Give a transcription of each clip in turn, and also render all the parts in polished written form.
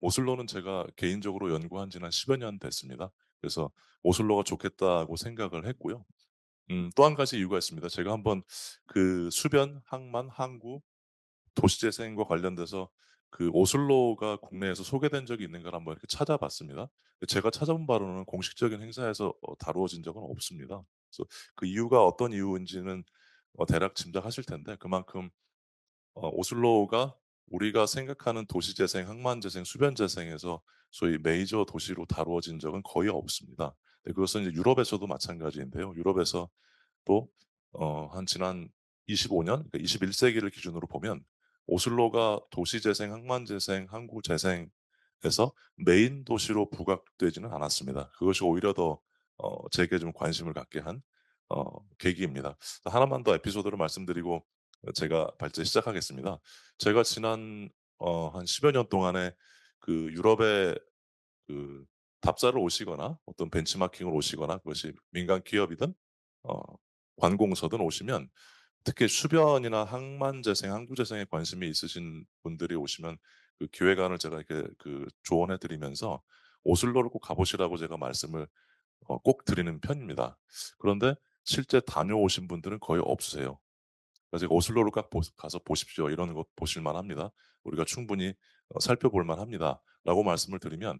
오슬로는 제가 개인적으로 연구한 지는 한 10여 년 됐습니다. 그래서 '오슬로가 좋겠다.'고 생각을 했고요. 또 한 가지 이유가 있습니다. 제가 한번 그 수변, 항만, 항구, 도시재생과 관련돼서 그 오슬로가 국내에서 소개된 적이 있는가를 한번 이렇게 찾아봤습니다. 제가 찾아본 바로는 공식적인 행사에서 다루어진 적은 없습니다. 그래서 그 이유가 어떤 이유인지는 대략 짐작하실 텐데, 그만큼 오슬로가 우리가 생각하는 도시재생, 항만재생, 수변재생에서 소위 메이저 도시로 다루어진 적은 거의 없습니다. 네, 그것은 이제 유럽에서도 마찬가지인데요. 유럽에서 또 한 지난 25 년, 그러니까 21 세기를 기준으로 보면 오슬로가 도시재생, 항만재생, 항구재생에서 메인 도시로 부각되지는 않았습니다. 그것이 오히려 더 제게 좀 관심을 갖게 한 계기입니다. 하나만 더 에피소드를 말씀드리고 제가 발제 시작하겠습니다. 제가 지난 한 10여 년 동안에 그 유럽에 그 답사를 오시거나 어떤 벤치마킹을 오시거나, 그것이 민간 기업이든 어 관공서든 오시면, 특히 수변이나 항만재생, 항구재생에 관심이 있으신 분들이 오시면 그 기획안을 제가 이렇게 조언해 드리면서 오슬로를 꼭 가 보시라고 제가 말씀을 꼭 드리는 편입니다. 그런데 실제 다녀오신 분들은 거의 없으세요. 그래서 제가 "오슬로를 꼭 가서 보십시오. 이런 곳 보실 만합니다. 우리가 충분히 살펴볼 만합니다."라고 말씀을 드리면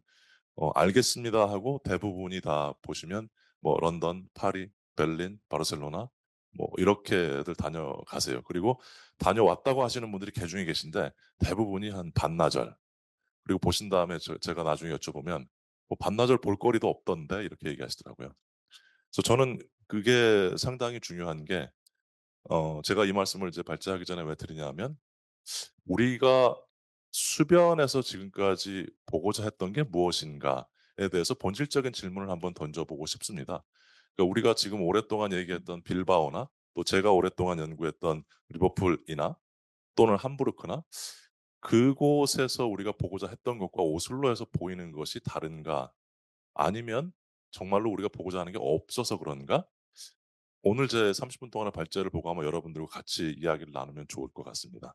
"알겠습니다." 하고 대부분이 다 보시면 뭐 런던, 파리, 베를린, 바르셀로나 뭐 이렇게들 다녀가세요. 그리고 다녀왔다고 하시는 분들이 개중에 계신데 대부분이 한 반나절, 그리고 보신 다음에 제가 나중에 여쭤보면 "뭐 반나절 볼거리도 없던데." 이렇게 얘기하시더라고요. 그래서 저는 그게 상당히 중요한 게, 제가 이 말씀을 이제 발제하기 전에 왜 드리냐면, 우리가 수변에서 지금까지 보고자 했던 게 무엇인가에 대해서 본질적인 질문을 한번 던져 보고 싶습니다. 그러니까 우리가 지금 오랫동안 얘기했던 빌바오나, 또 제가 오랫동안 연구했던 리버풀이나 또는 함부르크나, 그곳에서 우리가 보고자 했던 것과 오슬로에서 보이는 것이 다른가? 아니면 정말로 우리가 보고자 하는 게 없어서 그런가? 오늘 제 30분 동안의 발제를 보고 아마 여러분들과 같이 이야기를 나누면 좋을 것 같습니다.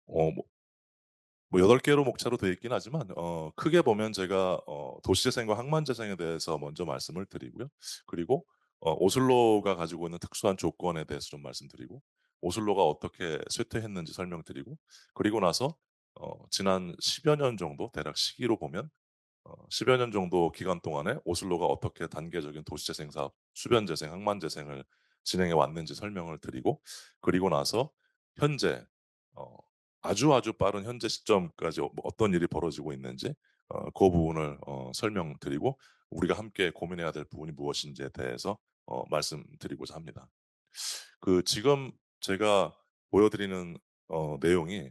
뭐 8 개로 목차로 되어 있긴 하지만 크게 보면 제가 도시재생과 항만재생에 대해서 먼저 말씀을 드리고요. 그리고 오슬로가 가지고 있는 특수한 조건에 대해서 좀 말씀드리고, 오슬로가 어떻게 쇠퇴했는지 설명드리고, 그리고 나서 지난 10여 년 정도 대략 시기로 보면 10여 년 정도 기간 동안에 오슬로가 어떻게 단계적인 도시재생 사업, 수변재생, 항만재생을 진행해 왔는지 설명을 드리고, 그리고 나서 현재 어 아주 빠른 현재 시점까지 뭐 어떤 일이 벌어지고 있는지 그 부분을 설명드리고, 우리가 함께 고민해야 될 부분이 무엇인지에 대해서 말씀드리고자 합니다. 지금 제가 보여 드리는 내용이,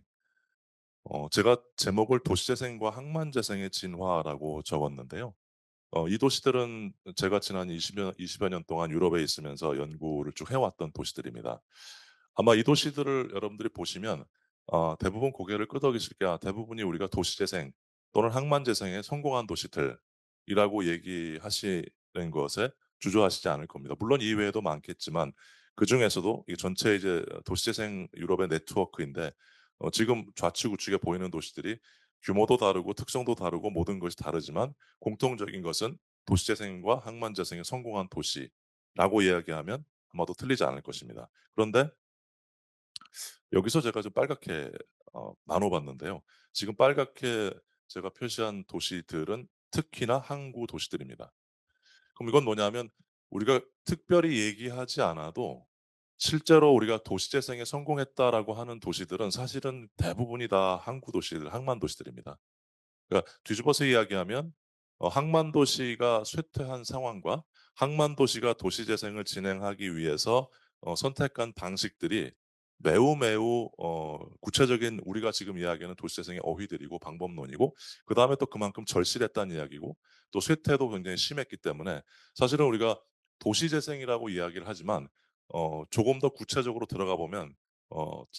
제가 제목을 도시재생과 항만재생의 진화라고 적었는데요. 이 도시들은 제가 지난 20여 년 동안 유럽에 있으면서 연구를 쭉 해 왔던 도시들입니다. 아마 이 도시들을 여러분들이 보시면 대부분 고개를 끄덕이실 게, 대부분이 우리가 도시재생 또는 항만재생에 성공한 도시들이라고 얘기하시는 것에 주저하시지 않을 겁니다. 물론 이외에도 많겠지만 그중에서도 이 전체 이제 도시재생 유럽의 네트워크인데, 지금 좌측 우측에 보이는 도시들이 규모도 다르고 특성도 다르고 모든 것이 다르지만 공통적인 것은 도시재생과 항만재생에 성공한 도시라고 이야기하면 아마도 틀리지 않을 것입니다. 그런데 여기서 제가 좀 빨갛게 나눠 봤는데요. 지금 빨갛게 제가 표시한 도시들은 특히나 항구 도시들입니다. 그럼 이건 뭐냐면, 우리가 특별히 얘기하지 않아도 실제로 우리가 도시재생에 성공했다라고 하는 도시들은 사실은 대부분이 다 항구 도시들, 항만 도시들입니다. 그러니까 뒤집어서 이야기하면 항만 도시가 쇠퇴한 상황과 항만 도시가 도시 재생을 진행하기 위해서 선택한 방식들이 매우 구체적인, 우리가 지금 이야기하는 도시 재생의 어휘들이고 방법론이고, 그다음에 또 그만큼 절실했다는 이야기고, 또 쇠퇴도 굉장히 심했기 때문에 사실은 우리가 도시 재생이라고 이야기를 하지만 조금 더 구체적으로 들어가 보면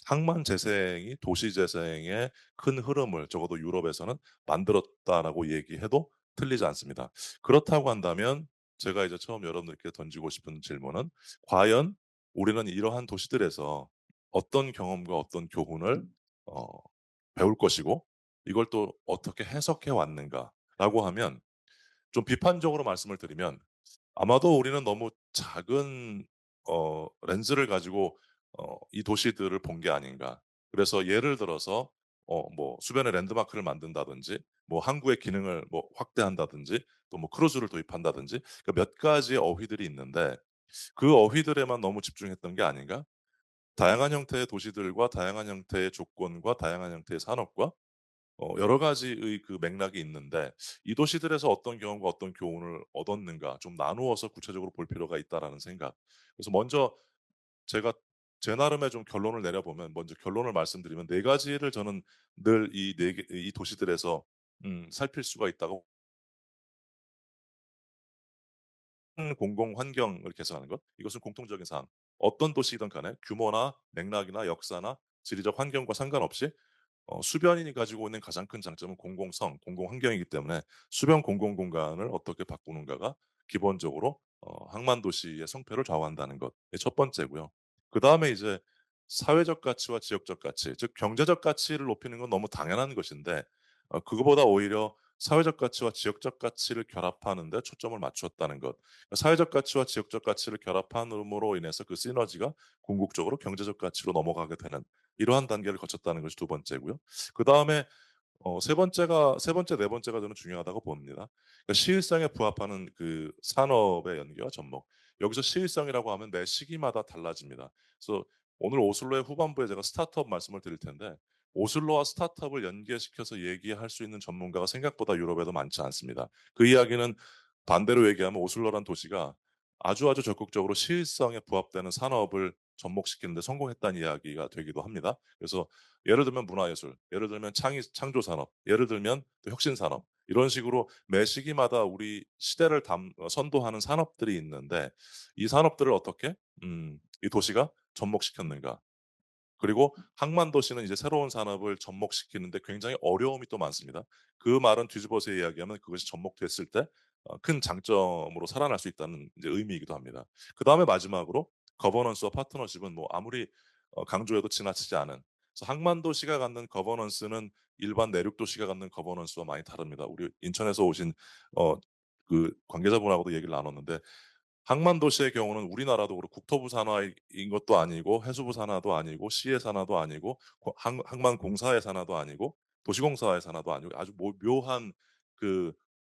항만 재생이 도시 재생의 큰 흐름을 적어도 유럽에서는 만들었다라고 얘기해도 틀리지 않습니다. 그렇다고 한다면 제가 이제 처음 여러분들께 던지고 싶은 질문은, 과연 우리는 이러한 도시들에서 어떤 경험과 어떤 교훈을 어 배울 것이고 이걸 또 어떻게 해석해 왔는가라고 하면 좀 비판적으로 말씀을 드리면 아마도 우리는 너무 작은 렌즈를 가지고 이 도시들을 본 게 아닌가. 그래서 예를 들어서 뭐 수변에 랜드마크를 만든다든지 뭐 항구의 기능을 뭐 확대한다든지 또 뭐 크루즈를 도입한다든지 그 몇 가지의 어휘들이 있는데 그 어휘들에만 너무 집중했던 게 아닌가? 다양한 형태의 도시들과 다양한 형태의 조건과 다양한 형태의 산업과 여러 가지의 그 맥락이 있는데 '이 도시들에서 어떤 경험과 어떤 교훈을 얻었는가 좀 나누어서 구체적으로 볼 필요가 있다.'라는 생각. 그래서 먼저 제가 제 나름의 좀 결론을 내려보면 먼저 결론을 말씀드리면 네 가지를 저는 늘 이 네 개 이 도시들에서 살필 수가 있다고 공공 환경을 개선하는 것 이것은 공통적인 사항. 어떤 도시이든 간에 규모나 맥락이나 역사나 지리적 환경과 상관없이 수변이 가지고 있는 가장 큰 장점은 공공성, 공공 환경이기 때문에 수변 공공 공간을 어떻게 바꾸는가가 기본적으로 항만 도시의 성패를 좌우한다는 것. 이게 첫 번째고요. 그다음에 이제 사회적 가치와 지역적 가치, 즉 경제적 가치를 높이는 건 너무 당연한 것인데 그거보다 오히려 사회적 가치와 지역적 가치를 결합하는 데 초점을 맞추었다는 것. 사회적 가치와 지역적 가치를 결합함으로 인해서 그 시너지가 궁극적으로 경제적 가치로 넘어가게 되는 이러한 단계를 거쳤다는 것이 두 번째고요. 그다음에 세 번째, 네 번째가 저는 중요하다고 봅니다. 그러니까 시일성에 부합하는 그 산업의 연계와 접목. 여기서 시일성이라고 하면 매 시기마다 달라집니다. 그래서 오늘 오슬로의 후반부에 제가 스타트업 말씀을 드릴 텐데 오슬로와 스타트업을 연계시켜서 얘기할 수 있는 전문가가 생각보다 유럽에도 많지 않습니다. 그 이야기는 반대로 얘기하면 오슬로란 도시가 아주 적극적으로 시일성에 부합되는 산업을 접목시키는 데 성공했다는 이야기가 되기도 합니다. 그래서 예를 들면 문화예술, 예를 들면 창조 산업, 예를 들면 또 혁신 산업 이런 식으로 매 시기마다 우리 시대를 선도하는 산업들이 있는데 이 산업들을 어떻게 이 도시가 접목시켰는가. 그리고 항만 도시는 이제 새로운 산업을 접목시키는 데 굉장히 어려움이 또 많습니다. 그 말은 뒤집어서 이야기하면 그것이 접목됐을 때 큰 장점으로 살아날 수 있다는 이제 의미이기도 합니다. 그다음에 마지막으로 거버넌스와 파트너십은 뭐 아무리 강조해도 지나치지 않은 그래서 항만 도시가 갖는 거버넌스는 일반 내륙 도시가 갖는 거버넌스와 많이 다릅니다. 우리 인천에서 오신 어 그 관계자분하고도 얘기를 나눴는데 항만 도시의 경우는 우리나라도 그렇고 국토부 산하인 것도 아니고 해수부 산하도 아니고 시의 산하도 아니고 항만공사의 산하도 아니고 도시공사의 산하도 아니고 아주 묘한 그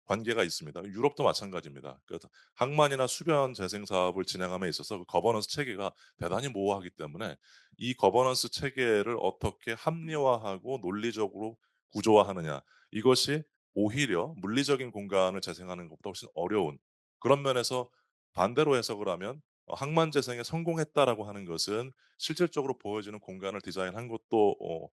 관계가 있습니다. 유럽도 마찬가지입니다. 그래서 항만이나 수변 재생 사업을 진행함에 있어서 그 거버넌스 체계가 대단히 모호하기 때문에 이 거버넌스 체계를 어떻게 합리화하고 논리적으로 구조화하느냐 이것이 오히려 물리적인 공간을 재생하는 것보다 훨씬 어려운 그런 면에서 반대로 해석을 하면 항만재생에 성공했다라고 하는 것은 실질적으로 보여지는 공간을 디자인한 것도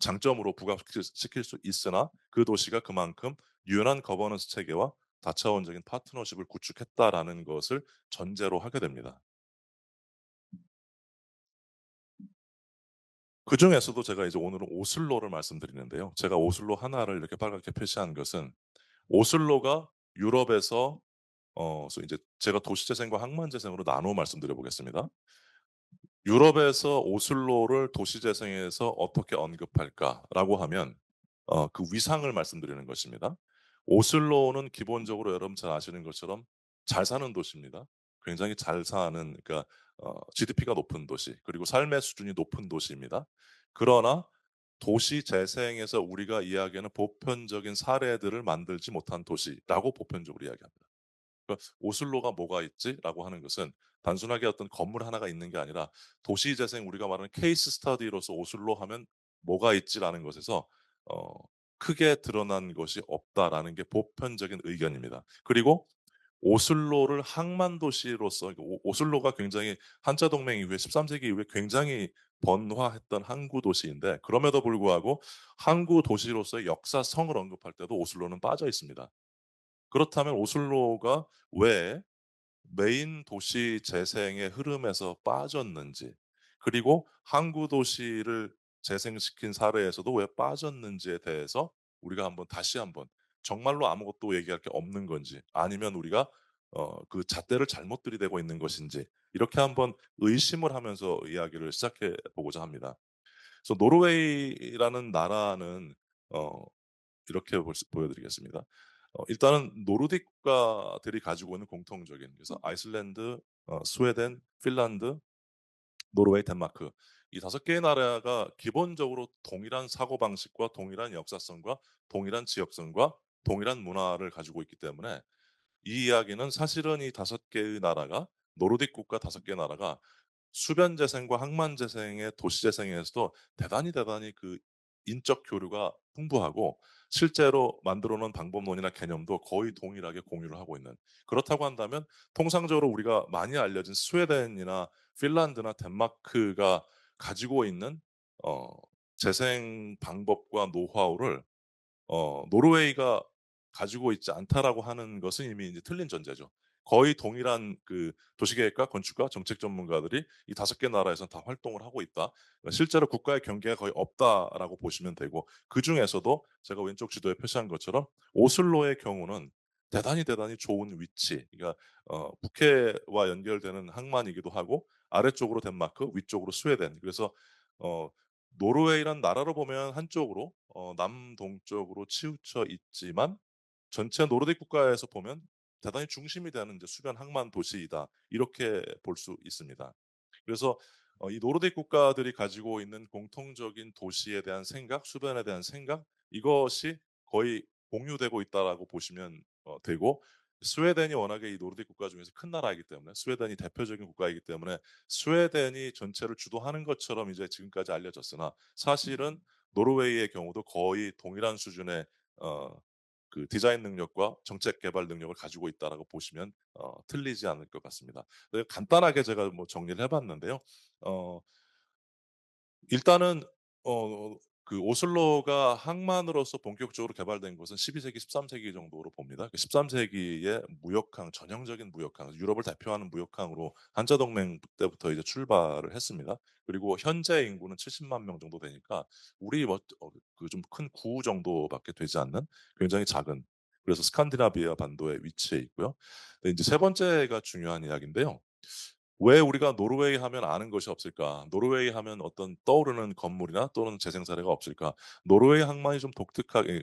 장점으로 부각시킬 수 있으나 그 도시가 그만큼 유연한 거버넌스 체계와 다차원적인 파트너십을 구축했다라는 것을 전제로 하게 됩니다. 그중에서도 제가 이제 오늘은 오슬로를 말씀드리는데요. 제가 오슬로 하나를 이렇게 빨갛게 표시한 것은 오슬로가 유럽에서 그래서 이제 제가 도시재생과 항만재생으로 나누어 말씀드려 보겠습니다. 유럽에서 오슬로를 도시재생에서 어떻게 언급할까라고 하면 그 위상을 말씀드리는 것입니다. 오슬로는 기본적으로 여러분 잘 아시는 것처럼 잘 사는 도시입니다. 굉장히 잘 사는 그러니까 GDP가 높은 도시 그리고 삶의 수준이 높은 도시입니다. 그러나 도시 재생에서 우리가 이야기하는 보편적인 사례들을 만들지 못한 도시라고 보편적으로 이야기합니다. 그러니까 '오슬로가 뭐가 있지?'라고 하는 것은 단순하게 어떤 건물 하나가 있는 게 아니라 도시 재생 우리가 말하는 케이스 스터디로서 '오슬로 하면 뭐가 있지?'라는 것에서 어 크게 드러난 것이 없다라는 게 보편적인 의견입니다. 그리고 오슬로를 항만 도시로서 오슬로가 굉장히 한자 동맹 이후에 13 세기 이후에 굉장히 번화했던 항구 도시인데 그럼에도 불구하고 항구 도시로서의 역사성을 언급할 때도 오슬로는 빠져 있습니다. 그렇다면 오슬로가 왜 메인 도시 재생의 흐름에서 빠졌는지 그리고 항구 도시를 재생시킨 사례에서도 왜 빠졌는지에 대해서 우리가 한번 다시 한번 정말로 아무것도 얘기할 게 없는 건지 아니면 우리가 그 잣대를 잘못 들이대고 있는 것인지 이렇게 한번 의심을 하면서 이야기를 시작해 보고자 합니다. 그래서 노르웨이라는 나라는 어 이렇게 보여 드리겠습니다. 일단은 노르딕 국가들이 가지고 있는 공통적인, 그래서 아이슬란드, 스웨덴, 핀란드, 노르웨이, 덴마크, 이 5개의 나라가 기본적으로 동일한 사고방식과 동일한 역사성과 동일한 지역성과 동일한 문화를 가지고 있기 때문에 이 이야기는 사실은 이 5개의 나라가, 노르딕 국가 5개 나라가 수변 재생과 항만 재생의 도시 재생에서도 대단히 그 인적 교류가 풍부하고 실제로 만들어 놓은 방법론이나 개념도 거의 동일하게 공유를 하고 있는, 그렇다고 한다면 통상적으로 우리가 많이 알려진 스웨덴이나 핀란드나 덴마크가 가지고 있는 어 재생 방법과 노하우를 노르웨이가 가지고 있지 않다라고 하는 것은 이미 이제 틀린 전제죠. 거의 동일한 그 도시계획과 건축가, 정책 전문가들이 이 5개 나라에선 다 활동을 하고 있다. 그러니까 실제로 국가의 경계가 거의 없다라고 보시면 되고, 그중에서도 제가 왼쪽 지도에 표시한 것처럼 오슬로의 경우는 대단히 좋은 위치, 그러니까 북해와 연결되는 항만이기도 하고 아래쪽으로 덴마크, 위쪽으로 스웨덴. 그래서 어 노르웨이란 나라로 보면 한쪽으로 남동쪽으로 치우쳐 있지만 전체 노르딕 국가에서 보면 대단히 중심이 되는 이제 수변 항만 도시이다, 이렇게 볼 수 있습니다. 그래서 이 노르딕 국가들이 가지고 있는 공통적인 도시에 대한 생각, 수변에 대한 생각, 이것이 거의 공유되고 있다라고 보시면 되고, 스웨덴이 워낙에 이 노르딕 국가 중에서 큰 나라이기 때문에, 스웨덴이 대표적인 국가이기 때문에 스웨덴이 전체를 주도하는 것처럼 이제 지금까지 알려졌으나 사실은 노르웨이의 경우도 거의 동일한 수준의 어 그 디자인 능력과 정책 개발 능력을 가지고 있다라고 보시면 틀리지 않을 것 같습니다. 네, 간단하게 제가 뭐 정리를 해 봤는데요. 어 일단은 그 오슬로가 항만으로서 본격적으로 개발된 것은 12 세기, 13 세기 정도로 봅니다. 그 13 세기에 무역항, 전형적인 무역항, 유럽을 대표하는 무역항으로 한자 동맹 때부터 이제 출발을 했습니다. 그리고 현재 인구는 70만 명 정도 되니까 우리 뭐 그 좀 큰 구 정도밖에 되지 않는 굉장히 작은, 그래서 스칸디나비아 반도에 위치해 있고요. 네, 인제 세 번째가 중요한 이야기인데요. 왜 우리가 노르웨이 하면 아는 것이 없을까? 노르웨이 하면 어떤 떠오르는 건물이나 또는 재생 사례가 없을까? 노르웨이 항만이 좀 독특하게,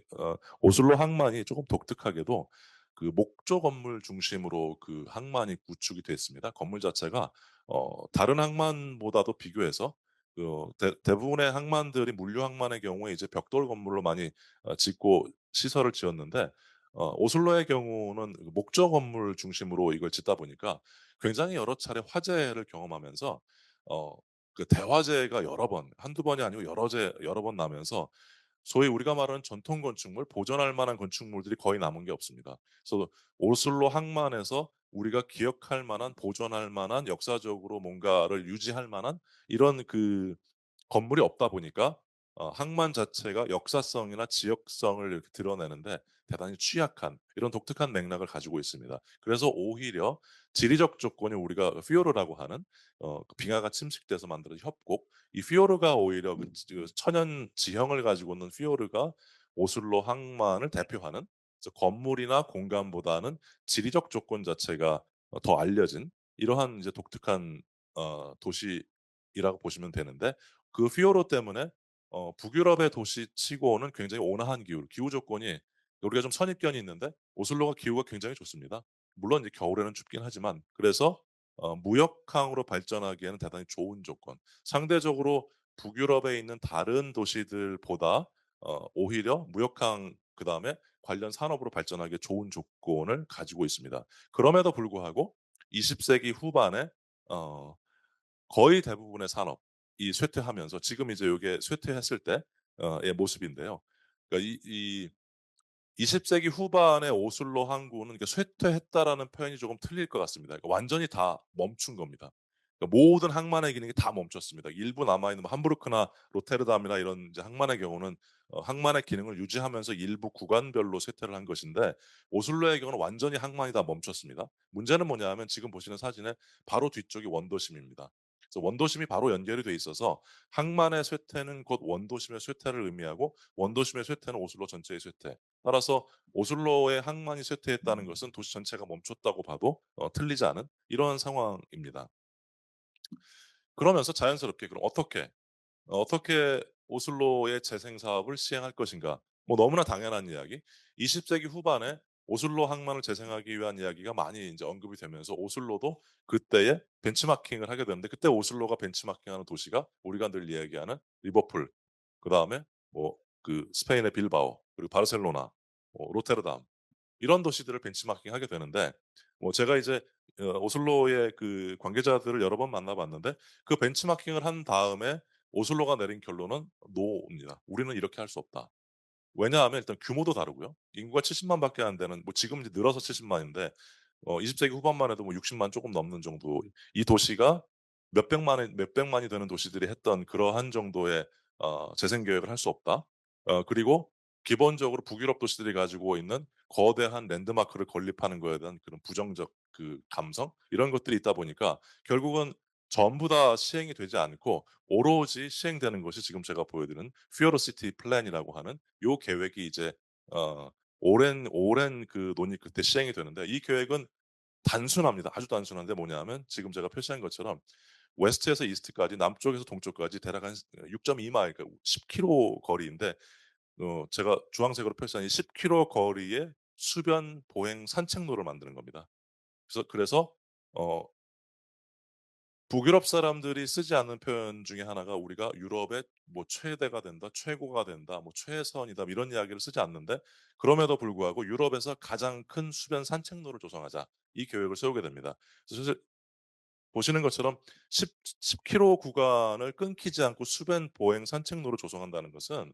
오슬로 항만이 조금 독특하게도 그 목조 건물 중심으로 그 항만이 구축이 됐습니다. 건물 자체가 다른 항만보다도 비교해서 대부분의 항만들이, 물류 항만의 경우에 이제 벽돌 건물로 많이 짓고 시설을 지었는데, 오슬로의 경우는 그 목조 건물 중심으로 이걸 짓다 보니까 굉장히 여러 차례 화재를 경험하면서 어 그 대화재가 여러 번, 한두 번이 아니고 여러 번 나면서 소위 우리가 말하는 전통 건축물, 보존할 만한 건축물들이 거의 남은 게 없습니다. 그래서 오슬로 항만에서 우리가 기억할 만한, 보존할 만한, 역사적으로 뭔가를 유지할 만한 이런 그 건물이 없다 보니까 항만 자체가 역사성이나 지역성을 이렇게 드러내는데 대단히 취약한, 이런 독특한 맥락을 가지고 있습니다. 그래서 오히려 지리적 조건이, 우리가 피오르라고 하는 그 빙하가 침식돼서 만들어진 협곡, 이 피오르가 오히려 그 천연 지형을 가지고 있는 피오르가 오슬로 항만을 대표하는, 그래서 건물이나 공간보다는 지리적 조건 자체가 더 알려진 이러한 이제 독특한 도시이라고 보시면 되는데, 그 피오르 때문에 북유럽의 도시치고는 굉장히 온화한 기후 조건이, 우리가 좀 선입견이 있는데 오슬로가 기후가 굉장히 좋습니다. 물론 이제 겨울에는 춥긴 하지만, 그래서 무역항으로 발전하기에는 대단히 좋은 조건. 상대적으로 북유럽에 있는 다른 도시들보다 오히려 무역항, 그다음에 관련 산업으로 발전하기에 좋은 조건을 가지고 있습니다. 그럼에도 불구하고 20 세기 후반에 어 거의 대부분의 산업이 쇠퇴하면서, 지금 이제 요게 쇠퇴했을 때 의 모습인데요. 그러니까 이 20 세기 후반에 오슬로 항구는 이렇게 쇠퇴했다라는 표현이 조금 틀릴 것 같습니다. 그러니까 완전히 다 멈춘 겁니다. 그러니까 모든 항만의 기능이 다 멈췄습니다. 일부 남아 있는 뭐 함부르크나 로테르담이나 이런 이제 항만의 경우는 항만의 기능을 유지하면서 일부 구간별로 쇠퇴를 한 것인데, 오슬로의 경우는 완전히 항만이 다 멈췄습니다. 문제는 뭐냐 하면 지금 보시는 사진의 바로 뒤쪽이 원도심입니다. 그래서 원도심이 바로 연결이 돼 있어서 항만의 쇠퇴는 곧 원도심의 쇠퇴를 의미하고 원도심의 쇠퇴는 오슬로 전체의 쇠퇴. 따라서 오슬로의 항만이 쇠퇴했다는 것은 도시 전체가 멈췄다고 봐도 틀리지 않은 이런 상황입니다. 그러면서 자연스럽게 그럼 어떻게 오슬로의 재생 사업을 시행할 것인가? 뭐 너무나 당연한 이야기. 20 세기 후반에 오슬로 항만을 재생하기 위한 이야기가 많이 인제 언급이 되면서 오슬로도 그때에 벤치마킹을 하게 되는데, 그때 오슬로가 벤치마킹하는 도시가 우리가 늘 이야기하는 리버풀, 그다음에 뭐 스페인의 빌바오, 그리고 바르셀로나, 로테르담, 이런 도시들을 벤치마킹하게 되는데, 제가 이제 오슬로의 관계자들을 여러 번 만나 봤는데 그 벤치마킹을 한 다음에 오슬로가 내린 결론은 "노입니다. 우리는 이렇게 할 수 없다." 왜냐하면 일단 규모도 다르고요. 인구가 70만 밖에 안 되는, 지금 이제 늘어서 70 만인데 20 세기 후반만 해도 60만 조금 넘는 정도, 이 도시가 몇백만이 되는 도시들이 했던 그러한 정도의 재생 계획을 할 수 없다. 그리고 기본적으로 북유럽 도시들이 가지고 있는 거대한 랜드마크를 건립하는 거에 대한 그런 부정적 감성, 이런 것들이 있다 보니까 결국은 전부 다 시행이 되지 않고 오로지 시행되는 것이 지금 제가 보여 드린 피어러 시티 플랜이라고 하는 요 계획이 이제 어 오랜 논의 끝에 시행이 되는데, 이 계획은 단순합니다. 아주 단순한데 뭐냐하면 지금 제가 표시한 것처럼 웨스트에서 이스트까지, 남쪽에서 동쪽까지 대략 한 6.2 마일, 그러니까 10 킬로 거리인데 제가 주황색으로 표시한 이 10 킬로 거리의 수변 보행 산책로를 만드는 겁니다. 그래서 어 북유럽 사람들이 쓰지 않는 표현 중에 하나가, 우리가 유럽의 뭐 "최대가 된다. 최고가 된다. 뭐 최선이다." 이런 이야기를 쓰지 않는데, 그럼에도 불구하고 "유럽에서 가장 큰 수변 산책로를 조성하자." 이 계획을 세우게 됩니다. 그래서 사실 보시는 것처럼 10 킬로 구간을 끊기지 않고 수변 보행 산책로를 조성한다는 것은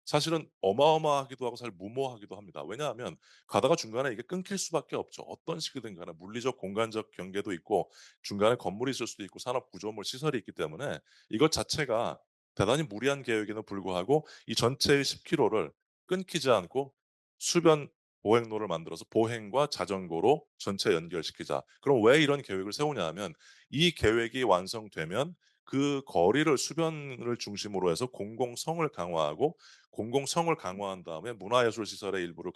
사실은 어마어마하기도 하고 사실 무모하기도 합니다. 왜냐하면 가다가 중간에 이게 끊길 수밖에 없죠. 어떤 식이든 간에 물리적 공간적 경계도 있고 중간에 건물이 있을 수도 있고 산업 구조물 시설이 있기 때문에 이것 자체가 대단히 무리한 계획에는 불구하고 이 전체의 10 킬로를 끊기지 않고 수변 보행로를 만들어서 보행과 자전거로 전체 연결시키자. 그럼 왜 이런 계획을 세우냐 하면, 이 계획이 완성되면 그 거리를 수변을 중심으로 해서 공공성을 강화하고, 공공성을 강화한 다음에 문화예술 시설의 일부를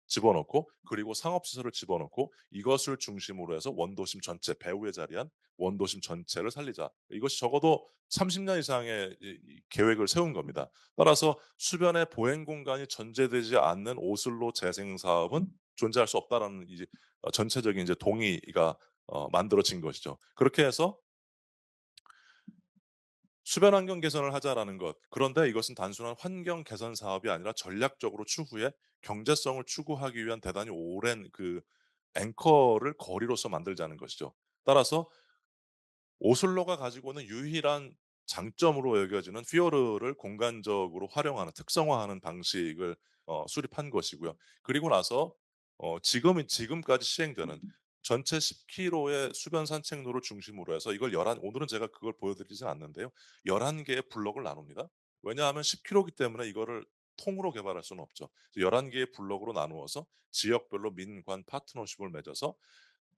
집어넣고, 그리고 상업시설을 집어넣고, 이것을 중심으로 해서 원도심 전체, 배후에 자리한 원도심 전체를 살리자. 이것이 적어도 30년 이상의 이 계획을 세운 겁니다. 따라서 수변의 보행 공간이 전제되지 않는 오슬로 재생 사업은 존재할 수 없다라는 이제 전체적인 이제 동의가 만들어진 것이죠. 그렇게 해서 "수변 환경 개선을 하자."라는 것. 그런데 이것은 단순한 환경 개선 사업이 아니라 전략적으로 추후에 경제성을 추구하기 위한 대단히 오랜 앵커를 거리로서 만들자는 것이죠. 따라서 오슬로가 가지고 있는 유일한 장점으로 여겨지는 피어르를 공간적으로 활용하는, 특성화하는 방식을 수립한 것이고요. 그리고 나서 지금까지 시행되는 전체 10 킬로의 수변 산책로를 중심으로 해서 이걸 11, 오늘은 제가 그걸 보여 드리진 않는데요. 11 개의 블록을 나눕니다. 왜냐하면 10 킬로이기 때문에 이거를 통으로 개발할 수는 없죠. 11 개의 블록으로 나누어서 지역별로 민관 파트너십을 맺어서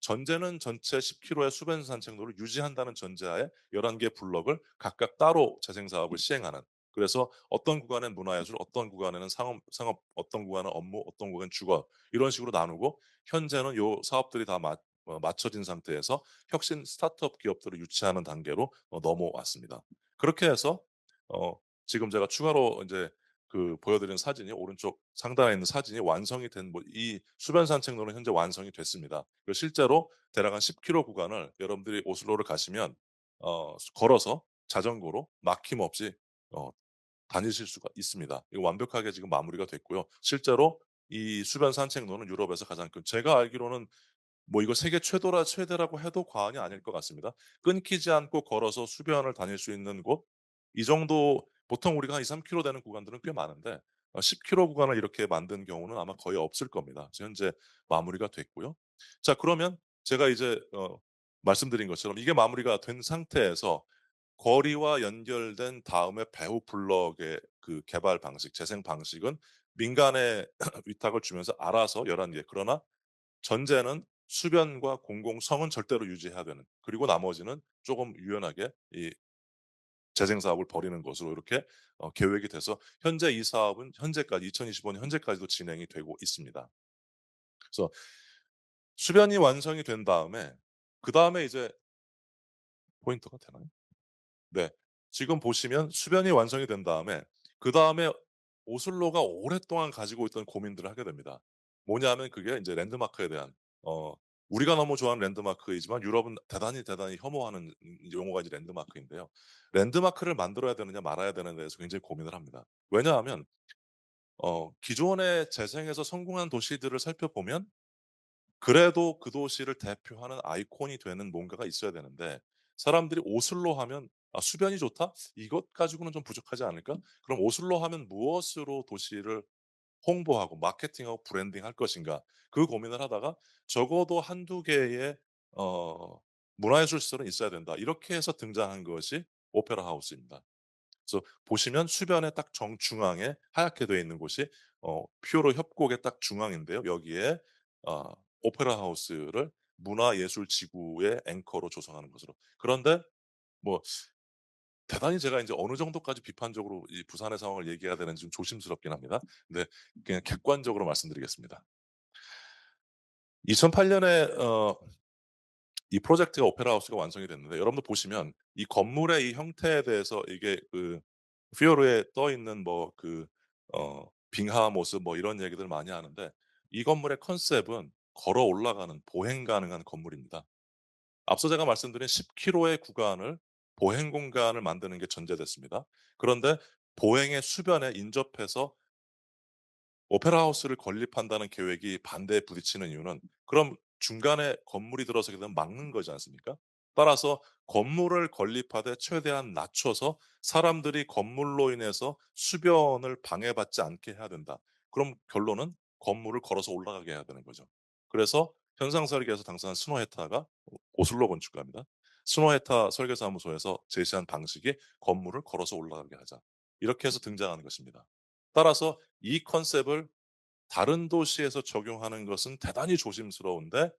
전제는 전체 10 킬로의 수변 산책로를 유지한다는 전제하에 11개 블록을 각각 따로 재생 사업을 시행하는, 그래서 어떤 구간엔 문화예술, 어떤 구간에는 상업, 어떤 구간은 업무, 어떤 구간은 주거, 이런 식으로 나누고 현재는 요 사업들이 다 맞춰진 상태에서 혁신 스타트업 기업들을 유치하는 단계로 넘어왔습니다. 그렇게 해서 어 지금 제가 추가로 인제 보여 드린 사진이, 오른쪽 상단에 있는 사진이 완성이 된, 이 수변 산책로는 현재 완성이 됐습니다. 실제로 대략 한 10 킬로 구간을 여러분들이 오슬로를 가시면 걸어서 자전거로 막힘없이 어 다니실 수가 있습니다. 이거 완벽하게 지금 마무리가 됐고요. 실제로 이 수변 산책로는 유럽에서 가장 큰, 제가 알기로는 이거 세계 최대라고 해도 과언이 아닐 것 같습니다. 끊기지 않고 걸어서 수변을 다닐 수 있는 곳, 이 정도. 보통 우리가 한 2-3 킬로 되는 구간들은 꽤 많은데 10 킬로 구간을 이렇게 만든 경우는 아마 거의 없을 겁니다. 그래서 현재 마무리가 됐고요. 자, 그러면 제가 이제 말씀드린 것처럼 이게 마무리가 된 상태에서 거리와 연결된 다음에 배후 블럭의 개발 방식, 재생 방식은 민간에 위탁을 주면서 알아서 11 개, 그러나 전제는 수변과 공공성은 절대로 유지해야 되는, 그리고 나머지는 쪼금 유연하게 이 재생 사업을 벌이는 것으로 이렇게 계획이 돼서 현재 이 사업은 현재까지 2025년 현재까지도 진행이 되고 있습니다. 그래서 수변이 완성이 된 다음에 그다음에 이제 포인터가 되나요? 네. 지금 보시면 수변이 완성이 된 다음에 그다음에 오슬로가 오랫동안 가지고 있던 고민들을 하게 됩니다. 뭐냐면 그게 인제 랜드마크에 대한 어 우리가 너무 좋아하는 랜드마크이지만 유럽은 대단히 혐오하는 용어가 이제 랜드마크인데요. 랜드마크를 만들어야 되느냐 말아야 되느냐에 대해서 굉장히 고민을 합니다. 왜냐하면 기존의 재생에서 성공한 도시들을 살펴보면 그래도 그 도시를 대표하는 아이콘이 되는 뭔가가 있어야 되는데 사람들이 오슬로 하면 '아 수변이 좋다? 이것 가지고는 좀 부족하지 않을까?' 그럼 오슬로 하면 무엇으로 도시를 홍보하고 마케팅하고 브랜딩할 것인가, 그 고민을 하다가 적어도 한두 개의 어 '문화예술 시설은 있어야 된다.' 이렇게 해서 등장한 것이 오페라 하우스입니다. 그래서 보시면 수변의 딱 정중앙에 하얗게 되어 있는 곳이 퓨어로 협곡의 딱 중앙인데요. 여기에 어 오페라 하우스를 문화예술 지구의 앵커로 조성하는 것으로. 그런데 뭐 대단히 제가 인제 어느 정도까지 비판적으로 이 부산의 상황을 얘기해야 되는지 좀 조심스럽긴 합니다. 근데 그냥 객관적으로 말씀드리겠습니다. 2008 년에 이 프로젝트가 오페라 하우스가 완성이 됐는데 여러분들 보시면 이 건물의 이 형태에 대해서 이게 그 피오르에 떠 있는 뭐 그 빙하 모습 뭐 이런 얘기들 많이 하는데 이 건물의 컨셉은 걸어 올라가는 보행 가능한 건물입니다. 앞서 제가 말씀드린 10 킬로의 구간을 보행 공간을 만드는 게 전제됐습니다. 그런데 보행의 수변에 인접해서 오페라 하우스를 건립한다는 계획이 반대에 부딪히는 이유는 그럼 중간에 건물이 들어서게 되면 막는 거지 않습니까? 따라서 건물을 건립하되 최대한 낮춰서 사람들이 건물로 인해서 수변을 방해받지 않게 해야 된다. 그럼 결론은 건물을 걸어서 올라가게 해야 되는 거죠. 그래서 현상 설계에서 당선한 스노헤타가 오슬로 건축가입니다. 스노헤타 설계사무소에서 제시한 방식이 건물을 걸어서 올라가게 하자. 이렇게 해서 등장하는 것입니다. 따라서 이 컨셉을 다른 도시에서 적용하는 것은 대단히 조심스러운데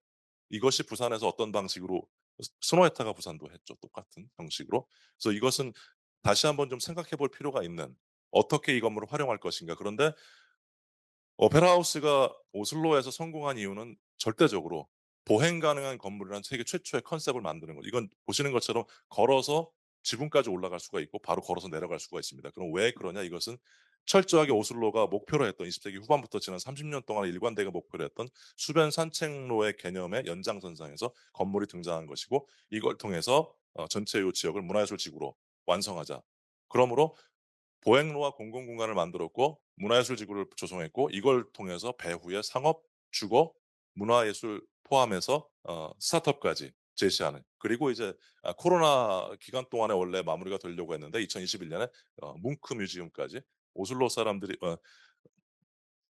이것이 부산에서 어떤 방식으로 스노에타가 부산도 했죠, 똑같은 형식으로. 그래서 이것은 다시 한번 좀 생각해 볼 필요가 있는, 어떻게 이 건물을 활용할 것인가. 그런데 오페라 하우스가 오슬로에서 성공한 이유는 절대적으로 보행 가능한 건물이라는 세계 최초의 컨셉을 만드는 거, 이건 보시는 것처럼 걸어서 지붕까지 올라갈 수가 있고 바로 걸어서 내려갈 수가 있습니다. 그럼 왜 그러냐? 이것은 철저하게 오슬로가 목표로 했던 20 세기 후반부터 지난 30년 동안 일관되게 목표로 했던 수변 산책로의 개념의 연장선상에서 건물이 등장한 것이고 이걸 통해서 전체 요 지역을 문화예술 지구로 완성하자. 그러므로 보행로와 공공공간을 만들었고 문화예술 지구를 조성했고 이걸 통해서 배후에 상업, 주거, 문화예술 포함해서 스타트업까지 제시하는, 그리고 이제 코로나 기간 동안에 원래 마무리가 되려고 했는데 2021 년에 뭉크 뮤지엄까지 오슬로 사람들이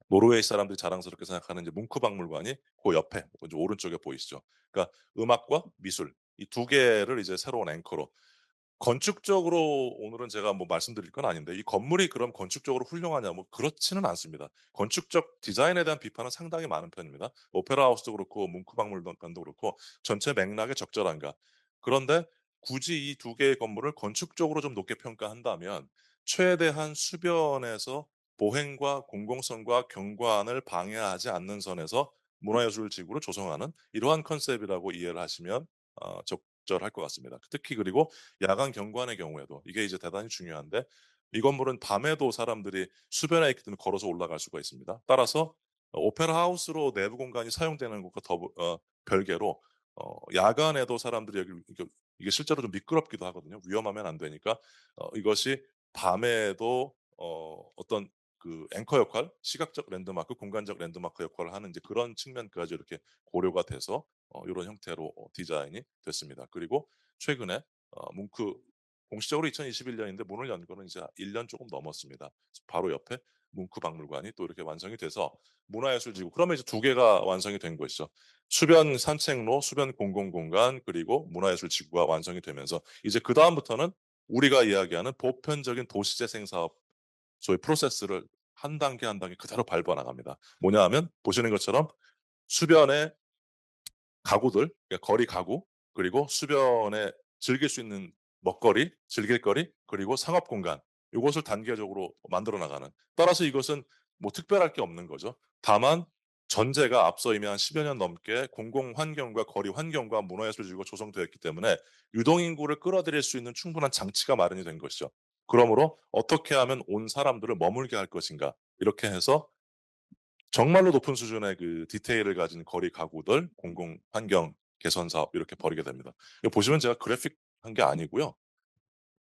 노르웨이 사람들이 자랑스럽게 생각하는 이제 뭉크 박물관이 그 옆에 이제 오른쪽에 보이시죠. 그러니까 음악과 미술 이 두 개를 이제 새로운 앵커로, 건축적으로 오늘은 제가 뭐 말씀드릴 건 아닌데 이 건물이 그럼 건축적으로 훌륭하냐 뭐 그렇지는 않습니다. 건축적 디자인에 대한 비판은 상당히 많은 편입니다. 오페라 하우스도 그렇고 뭉크 박물관도 그렇고 전체 맥락에 적절한가. 그런데 굳이 이 두 개의 건물을 건축적으로 좀 높게 평가한다면 최대한 수변에서 보행과 공공성과 경관을 방해하지 않는 선에서 문화예술 지구를 조성하는 이러한 컨셉이라고 이해를 하시면 적절할 것 같습니다. 특히 그리고 야간 경관의 경우에도 이게 이제 대단히 중요한데 이 건물은 밤에도 사람들이 수변에 있기 때문에 걸어서 올라갈 수가 있습니다. 따라서 오페라 하우스로 내부 공간이 사용되는 것과 별개로 야간에도 사람들이 여기 이게 실제로 좀 미끄럽기도 하거든요. 위험하면 안 되니까 이것이 밤에도 어떤 그 앵커 역할, 시각적 랜드마크, 공간적 랜드마크 역할을 하는 이제 그런 측면까지 이렇게 고려가 돼서 요런 형태로 디자인이 됐습니다. 그리고 최근에 뭉크 공식적으로 2021 년인데 문을 연 거는 이제 1년 조금 넘었습니다. 바로 옆에 뭉크 박물관이 또 이렇게 완성이 돼서 문화예술지구, 그러면 이제 두 개가 완성이 된 것이죠. 수변 산책로, 수변 공공공간, 그리고 문화예술 지구가 완성이 되면서 이제 그다음부터는 우리가 이야기하는 보편적인 도시재생 사업 소위 프로세스를 한 단계 한 단계 그대로 밟아 나갑니다. 뭐냐 하면 보시는 것처럼 수변에 가구들, 그러니까 거리 가구, 그리고 수변에 즐길 수 있는 먹거리, 즐길 거리, 그리고 상업 공간, 요것을 단계적으로 만들어 나가는. 따라서 이것은 뭐 특별할 게 없는 거죠. 다만 전제가 앞서 이미 한 10여 년 넘게 공공 환경과 거리 환경과 문화예술지구가 조성되었기 때문에 유동인구를 끌어들일 수 있는 충분한 장치가 마련이 된 것이죠. 그러므로 '어떻게 하면 온 사람들을 머물게 할 것인가.' 이렇게 해서 정말로 높은 수준의 그 디테일을 가진 거리 가구들, 공공 환경 개선 사업 이렇게 벌이게 됩니다. 이거 보시면 제가 그래픽한 게 아니고요.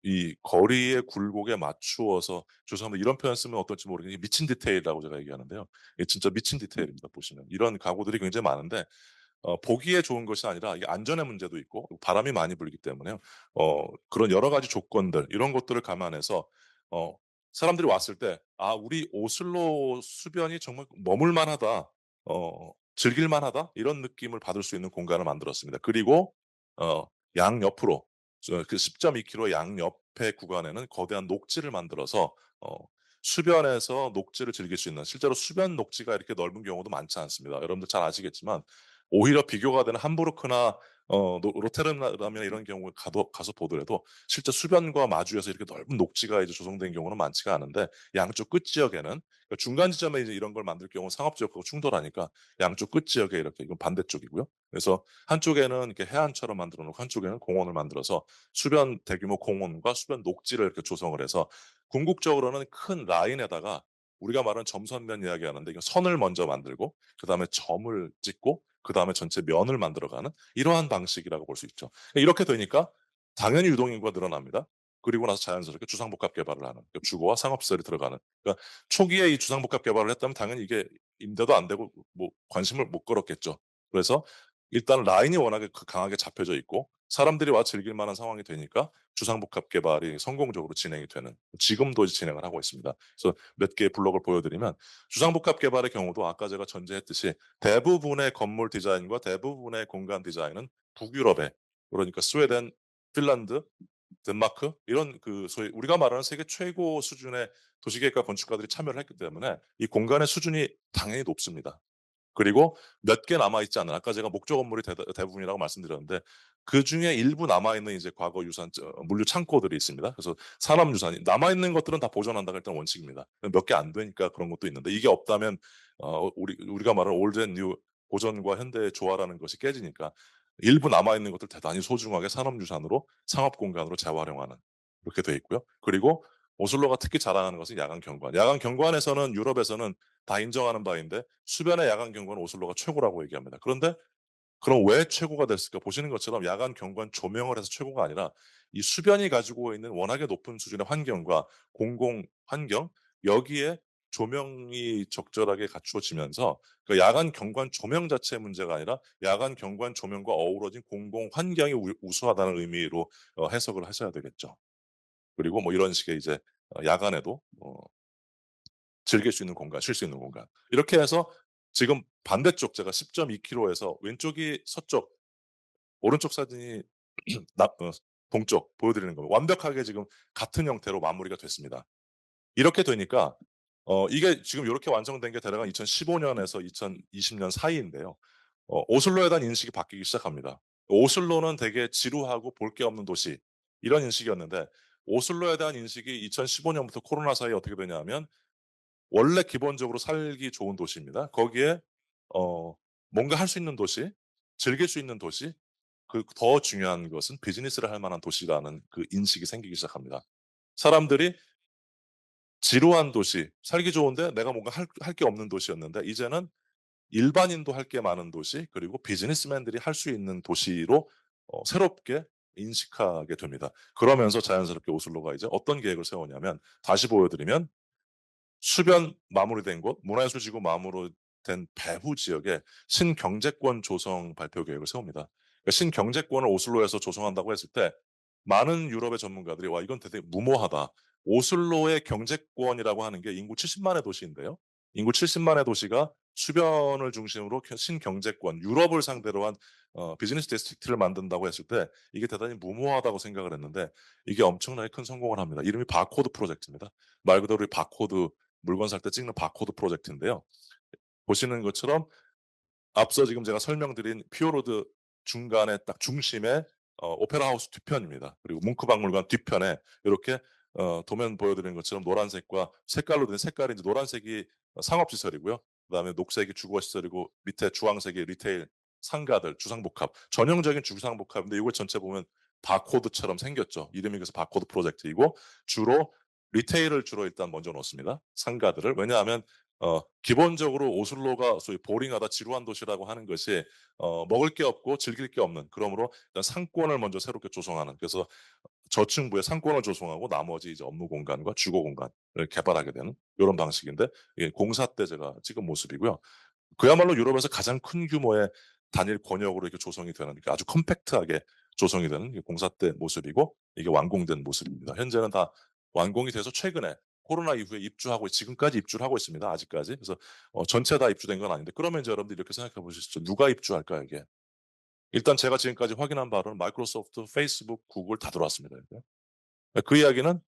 이 거리의 굴곡에 맞추어서, 죄송합니다. 이런 표현 쓰면 어떨지 모르겠는데 미친 디테일이라고 제가 얘기하는데요. 이게 진짜 미친 디테일입니다 보시면. 이런 가구들이 굉장히 많은데 보기에 좋은 것이 아니라 이게 안전의 문제도 있고 바람이 많이 불기 때문에요. 그런 여러 가지 조건들, 이런 것들을 감안해서 어 사람들이 왔을 때 '아 우리 오슬로 수변이 정말 머물 만하다. 즐길 만하다.' 이런 느낌을 받을 수 있는 공간을 만들었습니다. 그리고 어 양옆으로 그 10.2 킬로 양옆의 구간에는 거대한 녹지를 만들어서 수변에서 녹지를 즐길 수 있는, 실제로 수변 녹지가 이렇게 넓은 경우도 많지 않습니다. 여러분들 잘 아시겠지만 오히려 비교가 되는 함부르크나 노 로테르담이나 이런 경우에 가서 보더라도 실제 수변과 마주해서 이렇게 넓은 녹지가 이제 조성된 경우는 많지가 않은데, 양쪽 끝 지역에는, 그러니까 중간 지점에 이제 이런 걸 만들 경우 상업 지역하고 충돌하니까 양쪽 끝 지역에 이렇게, 이건 반대쪽이고요. 그래서 한쪽에는 이렇게 해안처럼 만들어 놓고 한쪽에는 공원을 만들어서 수변 대규모 공원과 수변 녹지를 이렇게 조성을 해서 궁극적으로는 큰 라인에다가 우리가 말하는 점선면 이야기하는데, 이거 선을 먼저 만들고 그다음에 점을 찍고 그다음에 전체 면을 만들어 가는 이러한 방식이라고 볼 수 있죠. 이렇게 되니까 당연히 유동인구가 늘어납니다. 그리고 나서 자연스럽게 주상복합 개발을 하는, 그러니까 주거와 상업시설이 들어가는. 그러니까 초기에 이 주상복합 개발을 했다면 당연히 이게 임대도 안 되고 뭐 관심을 못 끌었겠죠. 그래서 일단 라인이 워낙에 강하게 잡혀져 있고 사람들이 와 즐길 만한 상황이 되니까 주상복합 개발이 성공적으로 진행이 되는, 지금도 진행을 하고 있습니다. 그래서 몇 개의 블록을 보여 드리면, 주상복합 개발의 경우도 아까 제가 전제했듯이 대부분의 건물 디자인과 대부분의 공간 디자인은 북유럽에, 그러니까 스웨덴, 핀란드, 덴마크 이런 그 소위 우리가 말하는 세계 최고 수준의 도시계획과 건축가들이 참여를 했기 때문에 이 공간의 수준이 당연히 높습니다. 그리고 몇 개 남아 있지 않은, 아까 제가 목조 건물이 대부분이라고 말씀드렸는데 그중에 일부 남아 있는 이제 과거 유산 물류 창고들이 있습니다. 그래서 산업유산이 남아 있는 것들은 다 보존한다가 일단 원칙입니다. 몇 개 안 되니까 그런 것도 있는데, 이게 없다면 우리가 말하는 올드 앤 뉴, 고전과 현대의 조화라는 것이 깨지니까 일부 남아 있는 것들 대단히 소중하게 산업유산으로 상업 공간으로 재활용하는, 그렇게 돼 있고요. 그리고 오슬로가 특히 자랑하는 것은 야간 경관. 야간 경관에서는 유럽에서는 다 인정하는 바인데 수변의 야간 경관은 오슬로가 최고라고 얘기합니다. 그런데 그럼 왜 최고가 됐을까? 보시는 것처럼 야간 경관 조명을 해서 최고가 아니라 이 수변이 가지고 있는 워낙에 높은 수준의 환경과 공공 환경, 여기에 조명이 적절하게 갖추어지면서 그 야간 경관 조명 자체의 문제가 아니라 야간 경관 조명과 어우러진 공공 환경이 우수하다는 의미로 해석을 하셔야 되겠죠. 그리고 뭐 이런 식의 이제 야간에도 즐길 수 있는 공간, 쉴 수 있는 공간. 이렇게 해서 지금 반대쪽 제가 10.2 킬로에서 왼쪽이 서쪽, 오른쪽 사진이 남 동쪽 보여 드리는 겁니다. 완벽하게 지금 같은 형태로 마무리가 됐습니다. 이렇게 되니까 이게 지금 요렇게 완성된 게 대략 2015 년에서 2020년 사이인데요. 오슬로에 대한 인식이 바뀌기 시작합니다. 오슬로는 되게 지루하고 볼 게 없는 도시, 이런 인식이었는데 오슬로에 대한 인식이 2015 년부터 코로나 사이에 어떻게 되냐면 원래 기본적으로 살기 좋은 도시입니다. 거기에 어 뭔가 할 수 있는 도시, 즐길 수 있는 도시, 그 더 중요한 것은 비즈니스를 할 만한 도시라는 그 인식이 생기기 시작합니다. 사람들이 지루한 도시, 살기 좋은데 내가 뭔가 할 게 없는 도시였는데 이제는 일반인도 할 게 많은 도시, 그리고 비즈니스맨들이 할 수 있는 도시로 새롭게 인식하게 됩니다. 그러면서 자연스럽게 오슬로가 이제 어떤 계획을 세우냐면, 다시 보여 드리면 수변 마무리된 곳, 문화예술지구 마무리된 배후 지역에 신경제권 조성 발표 계획을 세웁니다. 그러니까 신경제권을 오슬로에서 조성한다고 했을 때 많은 유럽의 전문가들이 "와 이건 되게 무모하다." 오슬로의 경제권이라고 하는 게 인구 70만의 도시인데요. 인구 70만의 도시가 수변을 중심으로 신경제권, 유럽을 상대로 한 비즈니스 디스트릭트를 만든다고 했을 때 이게 대단히 무모하다고 생각을 했는데 이게 엄청나게 큰 성공을 합니다. 이름이 바코드 프로젝트입니다. 말 그대로 이 바코드, 물건 살 때 찍는 바코드 프로젝트인데요. 보시는 것처럼 앞서 지금 제가 설명드린 피오르드 중간에 딱 중심에 오페라 하우스 뒤편입니다. 그리고 뭉크박물관 뒤편에 요렇게 도면 보여 드린 것처럼 노란색과 색깔로 된 색깔이 인제 노란색이 상업시설이고요. 그다음에 녹색이 주거시설이고 밑에 주황색이 리테일 상가들 주상복합 전형적인 주상복합인데 요걸 전체 보면 바코드처럼 생겼죠. 이름이 그래서 바코드 프로젝트이고 주로 리테일을 주로 일단 먼저 놓습니다, 상가들을. 왜냐하면 기본적으로 오슬로가 소위 보링하다 지루한 도시라고 하는 것이 먹을 게 없고 즐길 게 없는, 그러므로 일단 상권을 먼저 새롭게 조성하는, 그래서 저층부에 상권을 조성하고 나머지 이제 업무 공간과 주거 공간을 개발하게 되는 요런 방식인데, 예 공사 때 제가 찍은 모습이고요. 그야말로 유럽에서 가장 큰 규모의 단일 권역으로 이렇게 조성이 되는, 그러니까 아주 컴팩트하게 조성이 되는 이 공사 때 모습이고, 이게 완공된 모습입니다. 현재는 다 완공이 돼서 최근에 코로나 이후에 입주하고 지금까지 입주를 하고 있습니다, 아직까지. 그래서 전체 다 입주된 건 아닌데, 그러면 이제 여러분들 이렇게 생각해 보시죠. 누가 입주할까요, 이게? 일단 제가 지금까지 확인한 바로는 마이크로소프트, 페이스북, 구글 다 들어왔습니다, 이게. 그 이야기는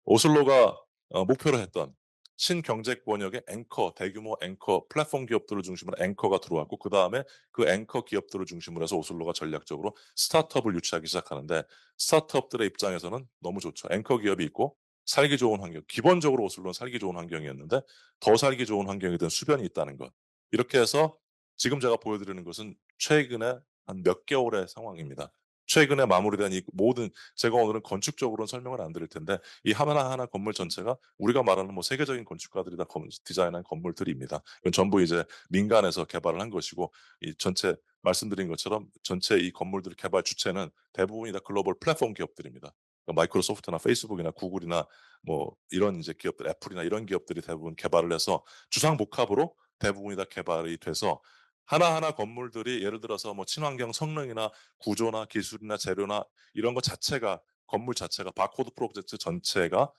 오슬로가 목표로 했던 신경제 권역의 앵커, 대규모 앵커 플랫폼 기업들을 중심으로 앵커가 들어왔고, 그다음에 그 앵커 기업들을 중심으로 해서 오슬로가 전략적으로 스타트업을 유치하기 시작하는데, 스타트업들의 입장에서는 너무 좋죠. 앵커 기업이 있고 살기 좋은 환경, 기본적으로 오슬로는 살기 좋은 환경이었는데 더 살기 좋은 환경이 된 수변이 있다는 것. 이렇게 해서 지금 제가 보여 드리는 것은 최근에 한 몇 개월의 상황입니다. 최근에 마무리된 이 모든, 제가 오늘은 건축적으로는 설명을 안 드릴 텐데 이 하나하나 건물 전체가 우리가 말하는 뭐 세계적인 건축가들이 다 디자인한 건물들입니다. 이건 전부 이제 민간에서 개발을 한 것이고, 이 전체 말씀드린 것처럼 전체 이 건물들 개발 주체는 대부분이 다 글로벌 플랫폼 기업들입니다. 그러니까 마이크로소프트나 페이스북이나 구글이나 뭐 이런 이제 기업들, 애플이나 이런 기업들이 대부분 개발을 해서 주상복합으로 대부분이 다 개발이 돼서 하나하나 건물들이 예를 들어서 뭐 친환경 성능이나 구조나 기술이나 재료나 이런 것 자체가, 건물 자체가 바코드 프로젝트 전체가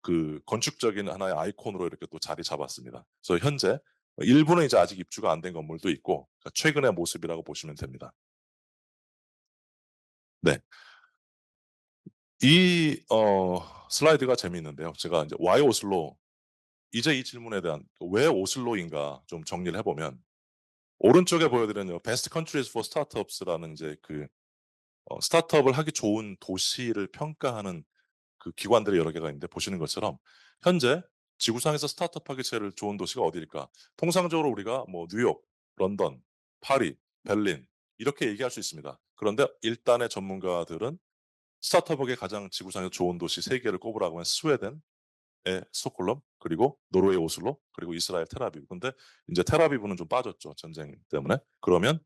그 건축적인 하나의 아이콘으로 이렇게 또 자리 잡았습니다. 그래서 현재 일부는 이제 아직 입주가 안 된 건물도 있고, 그러니까 최근의 모습이라고 보시면 됩니다. 네. 이 슬라이드가 재미있는데요. 제가 인제 "Why Oslo?" 이제 이 질문에 대한 그 '왜 오슬로인가?' 좀 정리를 해 보면, 오른쪽에 보여 드리는 Best Countries for Startups라는 이제 그 스타트업을 하기 좋은 도시를 평가하는 그 기관들이 여러 개가 있는데, 보시는 것처럼 현재 지구상에서 스타트업하기 제일 좋은 도시가 어디일까? 통상적으로 우리가 뭐 뉴욕, 런던, 파리, 베를린 이렇게 얘기할 수 있습니다. 그런데 일단의 전문가들은 스타트업에게 가장 지구상에서 좋은 도시 세 개를 꼽으라고 하면 스웨덴의 스톡홀름, 그리고 노르웨이 오슬로, 그리고 이스라엘 텔아비브. 근데 인제 텔아비브는 좀 빠졌죠, 전쟁 때문에. 그러면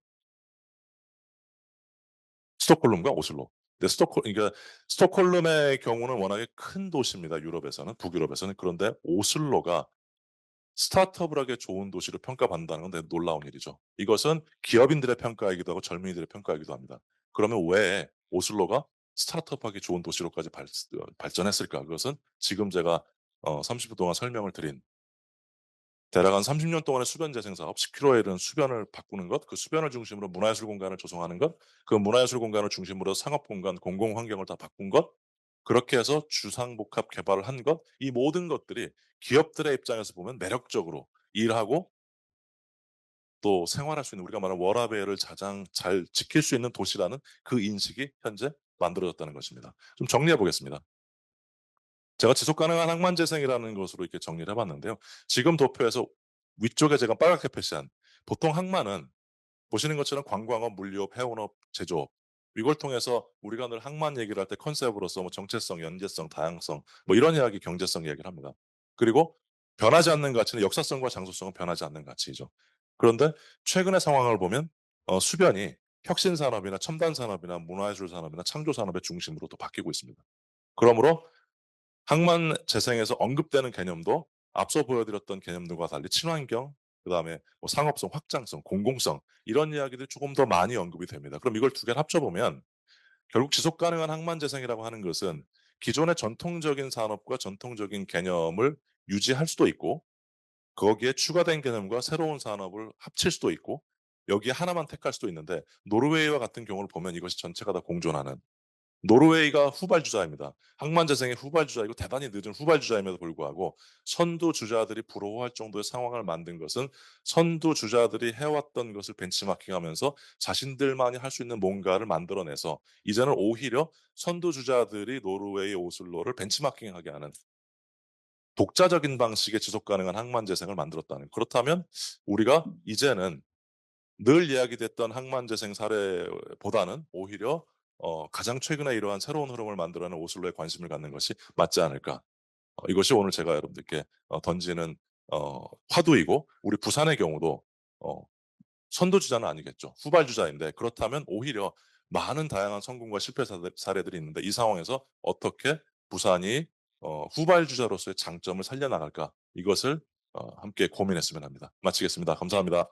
스톡홀름과 오슬로. 근데 그러니까 스톡홀름의 경우는 워낙에 큰 도시입니다, 유럽에서는, 북유럽에서는. 그런데 오슬로가 스타트업을 하기에 좋은 도시로 평가받는다는 건 대단히 놀라운 일이죠. 이것은 기업인들의 평가이기도 하고 젊은이들의 평가이기도 합니다. 그러면 왜 오슬로가 스타트업하기 좋은 도시로까지 발전했을까? 그것은 지금 제가 30분 동안 설명을 드린 대략 한 30년 동안의 수변 재생 사업, 10 킬로에 이르는 수변을 바꾸는 것, 그 수변을 중심으로 문화예술 공간을 조성하는 것, 그 문화예술 공간을 중심으로 상업 공간, 공공 환경을 다 바꾼 것, 그렇게 해서 주상복합 개발을 한 것, 이 모든 것들이 기업들의 입장에서 보면 매력적으로 일하고 또 생활할 수 있는, 우리가 말하는 워라밸을 가장 잘 지킬 수 있는 도시라는 그 인식이 현재 만들어졌다는 것입니다. 좀 정리해 보겠습니다. 제가 지속 가능한 항만 재생이라는 것으로 이렇게 정리를 해 봤는데요. 지금 도표에서 위쪽에 제가 빨갛게 표시한, 보통 항만은 보시는 것처럼 관광업, 물류업, 해운업, 제조업, 이걸 통해서 우리가 늘 항만 얘기를 할 때 컨셉으로서 뭐 정체성, 연계성, 다양성 뭐 이런 이야기, 경제성 이야기를 합니다. 그리고 변하지 않는 가치는 역사성과 장소성은 변하지 않는 가치이죠. 그런데 최근의 상황을 보면 수변이 혁신 산업이나 첨단 산업이나 문화예술 산업이나 창조 산업의 중심으로 또 바뀌고 있습니다. 그러므로 항만 재생에서 언급되는 개념도 앞서 보여드렸던 개념들과 달리 친환경, 그다음에 뭐 상업성, 확장성, 공공성 이런 이야기들이 조금 더 많이 언급이 됩니다. 그럼 이걸 두 개를 합쳐 보면 결국 지속 가능한 항만 재생이라고 하는 것은 기존의 전통적인 산업과 전통적인 개념을 유지할 수도 있고, 거기에 추가된 개념과 새로운 산업을 합칠 수도 있고, 여기에 하나만 택할 수도 있는데, 노르웨이와 같은 경우를 보면 이것이 전체가 다 공존하는, 노르웨이가 후발주자입니다. 항만재생의 후발주자이고 대단히 늦은 후발주자임에도 불구하고 선두주자들이 부러워할 정도의 상황을 만든 것은 선두주자들이 해왔던 것을 벤치마킹하면서 자신들만이 할 수 있는 뭔가를 만들어내서 이제는 오히려 선두주자들이 노르웨이 오슬로를 벤치마킹하게 하는 독자적인 방식의 지속 가능한 항만재생을 만들었다는, 그렇다면 우리가 이제는 늘 이야기됐던 항만재생 사례보다는 오히려 가장 최근에 이러한 새로운 흐름을 만들어내는 오슬로에 관심을 갖는 것이 맞지 않을까. 이것이 오늘 제가 여러분들께 던지는 화두이고, 우리 부산의 경우도 어 선두주자는 아니겠죠. 후발주자인데, 그렇다면 오히려 많은 다양한 성공과 실패 사례들이 있는데 이 상황에서 어떻게 부산이 후발주자로서의 장점을 살려나갈까, 이것을 함께 고민했으면 합니다. 마치겠습니다. 감사합니다.